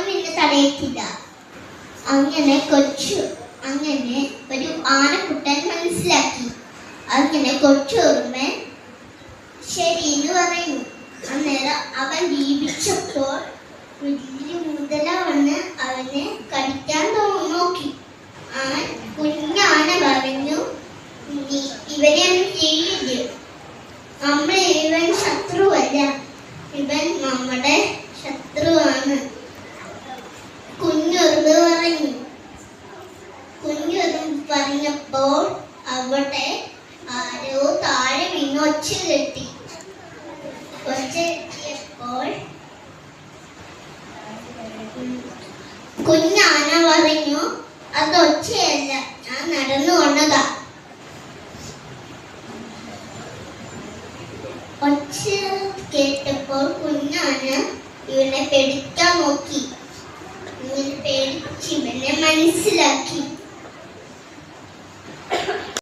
നിന്നെ തടയത്തില്ല. അങ്ങനെ ഒരു ആനക്കുട്ടൻ മനസ്സിലാക്കി. അങ്ങനെ കൊച്ചുറുമ്പൻ ശരിയെന്ന് പറയുന്നു. അന്നേരം അവൻ ജീവിച്ചപ്പോൾ വലിയ മുതല വന്ന് അവനെ കടിക്കാൻ നോക്കി. കുഞ്ഞാന പറഞ്ഞു, ഇവനെയൊന്നും ചെയ്യില്ല, ഇവൻ ശത്രുവല്ല, ഇവൻ നമ്മുടെ ശത്രുവാണ്. കുഞ്ഞുറുമ്പ് പറഞ്ഞപ്പോൾ അവിടെ ആരോ താഴെ വീണ് ഒച്ച കെട്ടി. ഒച്ച കെട്ടിയപ്പോൾ കുഞ്ഞാന പറഞ്ഞു, അത് ഒച്ചയല്ല, ഞാൻ നടന്നു കൊണ്ടതാ. ഒച്ച കേട്ടപ്പോൾ കുഞ്ഞാന ഇവനെ പേടിക്കാൻ നോക്കി. ഇവനെ പേടിച്ച് ഇവനെ മനസ്സിലാക്കി.